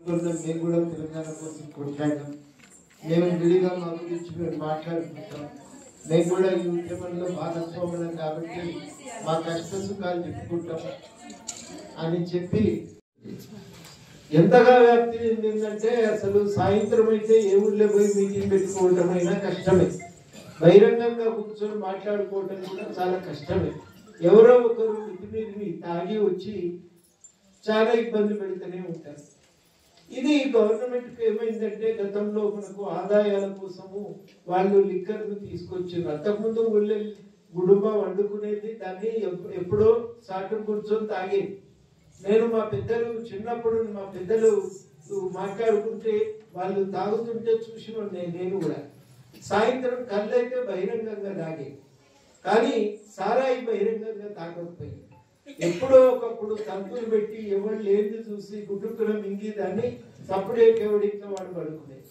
కొన్నాం. మేము కూడా తెలంగాణ కోసం కొట్లాడాం. మేము విడిగా మా గురించి మేము మాట్లాడుకుంటాం. మేము కూడా ఈ ఉద్యమంలో భాగస్వాములం కాబట్టి మా కష్ట సుఖాలు చెప్పుకుంటాం అని చెప్పి ఎంతగా వ్యాప్తి చెందిందంటే అసలు సాయంత్రం అయితే ఏ ఊళ్ళో పోయి మీటింగ్ పెట్టుకోవటం అయినా కష్టమే. బహిరంగంగా కూర్చొని మాట్లాడుకోవటం కూడా చాలా కష్టమే. ఎవరో ఒకరు మితిమీరి తాగి వచ్చి చాలా ఇబ్బంది పెడుతూనే ఉంటారు. ఇది గవర్నమెంట్కి ఏమైందంటే గతంలో మనకు ఆదాయాల కోసము వాళ్ళు లిక్కర్ను తీసుకొచ్చారు. అంతకుముందు ఊళ్ళో గుడుంబ వండుకునేది, దాన్ని ఎప్పుడో సాటు కూర్చొని తాగేది. నేను మా పెద్దలు చిన్నప్పుడు మా పెద్దలు మాట్లాడుకుంటే వాళ్ళు తాగుతుంటే చూసి నేను కూడా సాయంత్రం కళ్ళైతే బహిరంగంగా తాగేది, కానీ సారాయి బహిరంగంగా తాగకపోయింది. ఎప్పుడో ఒకప్పుడు తంతులు పెట్టి ఎవరు లేని చూసి గుడ్డుకుల మింగి దాన్ని సప్పుడే ఎవడింట్లో వాడు పడుకునేది.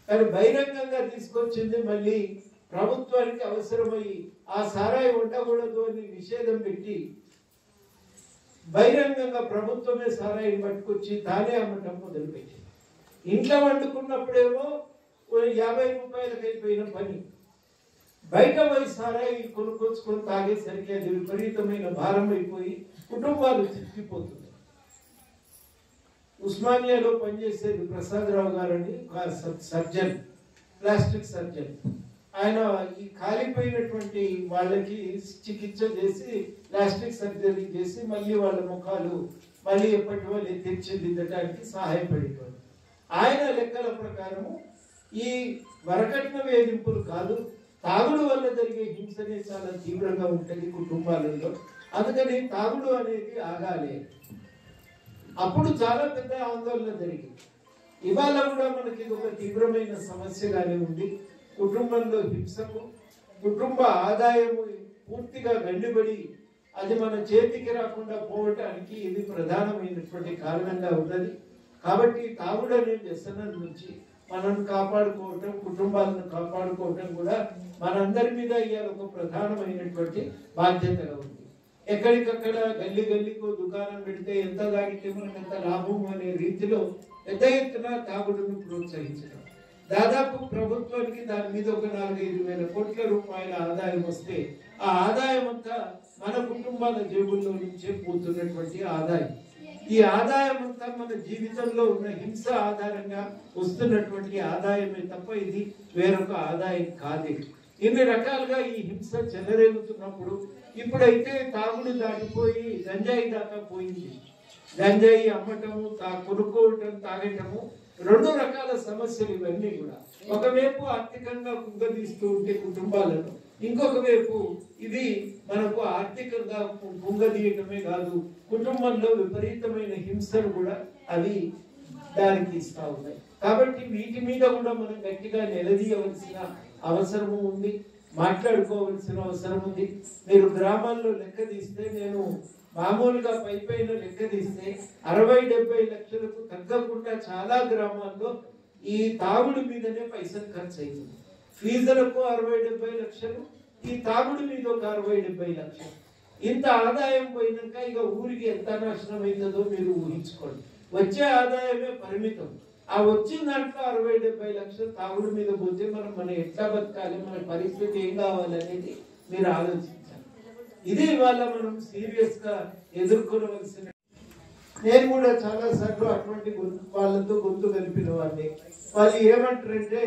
కానీ బహిరంగంగా తీసుకొచ్చింది మళ్ళీ ప్రభుత్వానికి అవసరమయ్యి ఆ సారాయి ఉండకూడదు అని నిషేధం పెట్టి బహిరంగంగా ప్రభుత్వమే సారాయిని పట్టుకొచ్చి తానే అమ్మటం మొదలుపెట్టింది. ఇంట్లో వండుకున్నప్పుడేమో 50 రూపాయలకి అయిపోయిన పని, బయట పోయి సారాయి కొనుక్కొచ్చుకొని తాగేసరికి అది విపరీతమైన భారం అయిపోయి కుటుంబాలు చిక్కిపోతున్నాయి. ఉస్మానియాలో పనిచేసేది ప్రసాదరావు గారని సర్జన్, ప్లాస్టిక్ సర్జన్. ఆయన ఈ కాలిపోయినటువంటి వాళ్ళకి చికిత్స చేసి ప్లాస్టిక్ సర్జరీ చేసి మళ్ళీ వాళ్ళ ముఖాలు మళ్ళీ ఎప్పటి వాళ్ళు తీర్చిదిద్దడానికి సహాయపడేవారు. ఆయన లెక్కల ప్రకారము ఈ వరకట్న వేధింపులు కాదు, తాగుడు వల్ల జరిగే హింసనే చాలా తీవ్రంగా ఉంటుంది కుటుంబాలలో. అందుకని తాగుడు అనేది ఆగాలి. అప్పుడు చాలా పెద్ద ఆందోళన జరిగింది. ఇవాళ కూడా మనకి ఇది ఒక తీవ్రమైన సమస్యగానే ఉంది. కుటుంబంలో హింసకు, కుటుంబ ఆదాయము పూర్తిగా గండిబడి అది మన చేతికి రాకుండా పోవటానికి ఇది ప్రధానమైనటువంటి కారణంగా ఉన్నది. కాబట్టి తాగుడు అనే వ్యసనం నుంచి మనం కాపాడుకోవటం, కుటుంబాలను కాపాడుకోవటం కూడా మనందరి మీద ఇవాళ ఒక ప్రధానమైనటువంటి బాధ్యతగా ఉంది. ఎక్కడికక్కడ గల్లి గల్లికో దుకాణం పెడితే ఎంత తాగితే మనకు ఎంత లాభం అనే రీతిలో పెద్ద ఎత్తున తాగుడును ప్రోత్సహించడం. దాదాపు ప్రభుత్వానికి దాని మీద ఒక 4-5 వేల కోట్ల రూపాయల ఆదాయం వస్తే ఆ ఆదాయం అంతా మన కుటుంబాల జేబుల్లో నుంచే పోతున్నటువంటి ఆదాయం. ఈ ఆదాయం అంతా మన జీవితంలో ఉన్న హింస ఆధారంగా వస్తున్నటువంటి ఆదాయమే తప్ప ఇది వేరొక ఆదాయం కాదు. ఇన్ని రకాలుగా ఈ హింస చెలరేగుతున్నప్పుడు ఇప్పుడైతే తాగుడు దాటిపోయి గంజాయి దాకా పోయింది. గంజాయి అమ్మటము, కొనుక్కోవటం, తాగటము 2 రకాల సమస్యలు ఇవన్నీ కూడా. ఒకవైపు ఆర్థికంగా కుంగదీస్తూ ఉంటే కుటుంబాలను, ఇంకొక వైపు ఇది మనకు ఆర్థికంగా కుంగదీయటమే కాదు, కుటుంబంలో విపరీతమైన హింసను కూడా అవి దానికి ఇస్తా ఉన్నాయి. కాబట్టి వీటి మీద కూడా మనం గట్టిగా నిలదీయవలసిన అవసరము ఉంది, మాట్లాడుకోవలసిన అవసరం ఉంది. మీరు గ్రామాల్లో లెక్క తీస్తే, నేను మామూలుగా పైన లెక్క తీస్తే 60-70 లక్షలకు తగ్గకుండా చాలా గ్రామాల్లో ఈ తాగుడు మీదనే పైసలు ఖర్చు అవుతుంది. ఫీజులకు 60-70 లక్షలు, ఈ తాగుడు మీద ఒక 60-70 లక్షలు. ఇంత ఆదాయం పోయినాక ఇక ఊరికి ఎంత నష్టం అవుతుందో మీరు ఊహించుకోండి. వచ్చే ఆదాయమే పరిమితం. ఆ వచ్చిన దాంట్లో 60-70 లక్షలు తాగుడు మీద పోతే మనం ఎట్లా బతకాలి, మన పరిస్థితి ఏం కావాలనేది మీరు ఆలోచించాలి. ఇది ఇవాళ మనం సీరియస్ గా ఎదుర్కొనవలసిన. నేను కూడా చాలా సార్లు అటువంటి వాళ్ళతో గొంతు కలిపిన వాడిని. వాళ్ళు ఏమంటారంటే,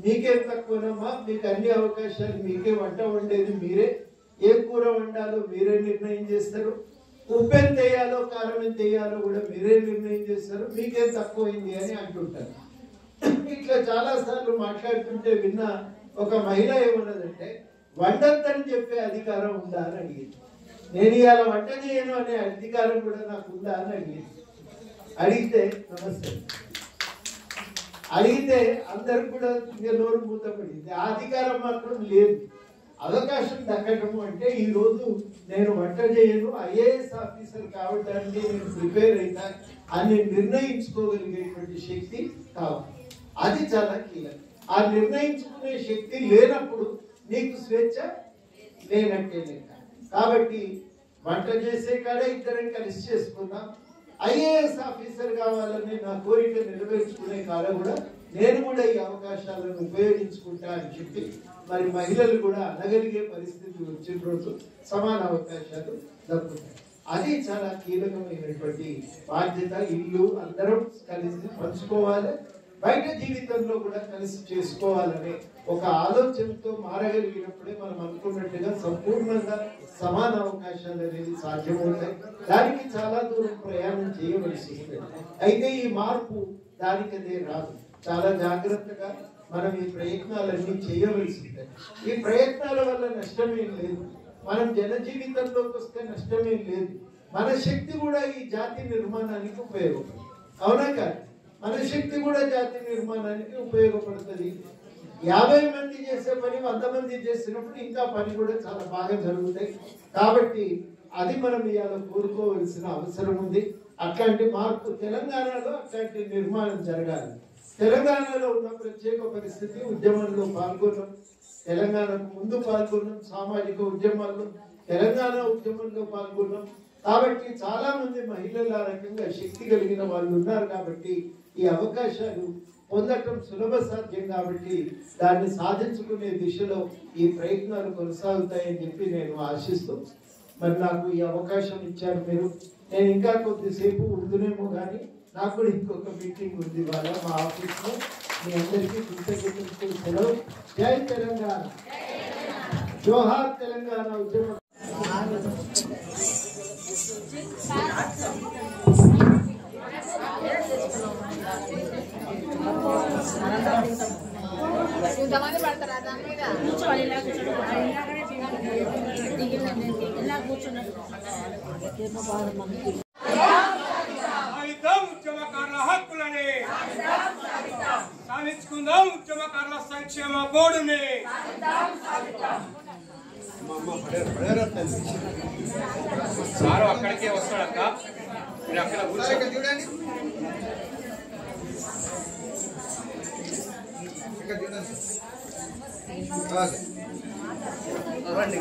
మీకేం తక్కువనమ్మా, మీకు అన్ని అవకాశాలు, మీకే వంట వండేది మీరే, ఏ కూర వండాలో మీరే నిర్ణయం చేస్తారు, ఉప్పు ఎంత వేయాలో కారం ఎంత వేయాలో కూడా మీరే నిర్ణయం చేస్తారు, మీకేం తక్కువైంది అని అంటుంటారు. ఇట్లా చాలా సార్లు మాట్లాడుతుంటే విన్న ఒక మహిళ ఏమన్నదంటే, వండొద్దని చెప్పే అధికారం ఉందా అని అడిగింది. నేను ఇవాళ వంట చేయను అనే అధికారం కూడా నాకు ఉందా అని అడిగింది. అడిగితే నమస్తే అడిగితే అందరికి కూడా నోరు మూతపడింది. ఆ అధికారం మాత్రం లేదు. అవకాశం దక్కటము అంటే ఈ రోజు నేను వంట చేయను, ఐఏఎస్ ఆఫీసర్ కావడానికి నేను ప్రిపేర్ అవుతా అని నిర్ణయించుకోగలిగేటువంటి శక్తి కావాలి. అది చాలా కీలకం. ఆ నిర్ణయించుకునే శక్తి లేనప్పుడు నీకు స్వేచ్ఛ లేనట్టే లెక్క. కాబట్టి వంట చేసే కాడ ఇద్దరం కలిసి చేసుకుందాం, ఐఏఎస్ ఆఫీసర్ కావాలని నా కోరిక నెరవేర్చుకునే కాలం కూడా నేను కూడా ఈ అవకాశాలను ఉపయోగించుకుంటా అని చెప్పి మరి మహిళలు కూడా అనగలిగే పరిస్థితి వచ్చిన రోజు సమాన అవకాశాలు దక్కుతాయి. అది చాలా కీలకమైనటువంటి బాధ్యత. ఇల్లు అందరం కలిసి పంచుకోవాలి, బయట జీవితంలో కూడా కలిసి చేసుకోవాలనే ఒక ఆలోచనతో మారగలిగినప్పుడే మనం అనుకున్నట్టుగా సంపూర్ణంగా సమాన అవకాశాలు అనేది సాధ్యమవుతాయి. దానికి చాలా దూరం ప్రయాణం చేయవలసి ఉంటుంది. అయితే ఈ మార్పు దానికదే రాదు. చాలా జాగ్రత్తగా మనం ఈ ప్రయత్నాలన్నీ చేయవలసి ఉంటుంది. ఈ ప్రయత్నాల వల్ల నష్టమేం లేదు. మనం జన జీవితంలోకి వస్తే నష్టమేం లేదు. మన శక్తి కూడా ఈ జాతి నిర్మాణానికి ఉపయోగపడుతుంది. అవునా కాదు? మన శక్తి కూడా జాతి నిర్మాణానికి ఉపయోగపడుతుంది. 50 మంది చేసే పని 100 మంది చేసినప్పుడు ఇంకా పని కూడా చాలా బాగా జరుగుతాయి. కాబట్టి అది మనం ఇవాళ కోరుకోవలసిన అవసరం ఉంది. అట్లాంటి మార్పు తెలంగాణలో అట్లాంటి నిర్మాణం జరగాలి. తెలంగాణలో ఉన్న ప్రత్యేక పరిస్థితి, ఉద్యమంలో పాల్గొన్నాం, తెలంగాణకు ముందు పాల్గొన్నాం, సామాజిక ఉద్యమాల్లో తెలంగాణ ఉద్యమంలో పాల్గొన్నాం. కాబట్టి చాలా మంది మహిళల రకంగా శక్తి కలిగిన వాళ్ళు ఉన్నారు. కాబట్టి ఈ అవకాశాలు పొందటం సులభ సాధ్యం. కాబట్టి దాన్ని సాధించుకునే దిశలో ఈ ప్రయత్నాలు కొనసాగుతాయని చెప్పి నేను ఆశిస్తూ, మరి నాకు ఈ అవకాశం ఇచ్చారు మీరు. నేను ఇంకా కొద్దిసేపు ఉండునేమో కానీ నాకు కూడా ఇంకొక మీటింగ్ ఉంది ఇవాళ మా ఆఫీస్లో. మీ అందరికీ కృతజ్ఞతలు సెలవు. జై తెలంగాణ, జోహార్ తెలంగాణ ఉద్యమ. ఇంతమంది పడతారా దాని మీద? ఉద్యమకారుల హక్కులని సాధించుకుందాం, ఉద్యమకారుల సంక్షేమ బోర్డుని. సారు అక్కడికే వస్తాడక్క, మీరు అక్కడ కూర్చో చూడండి. రండి.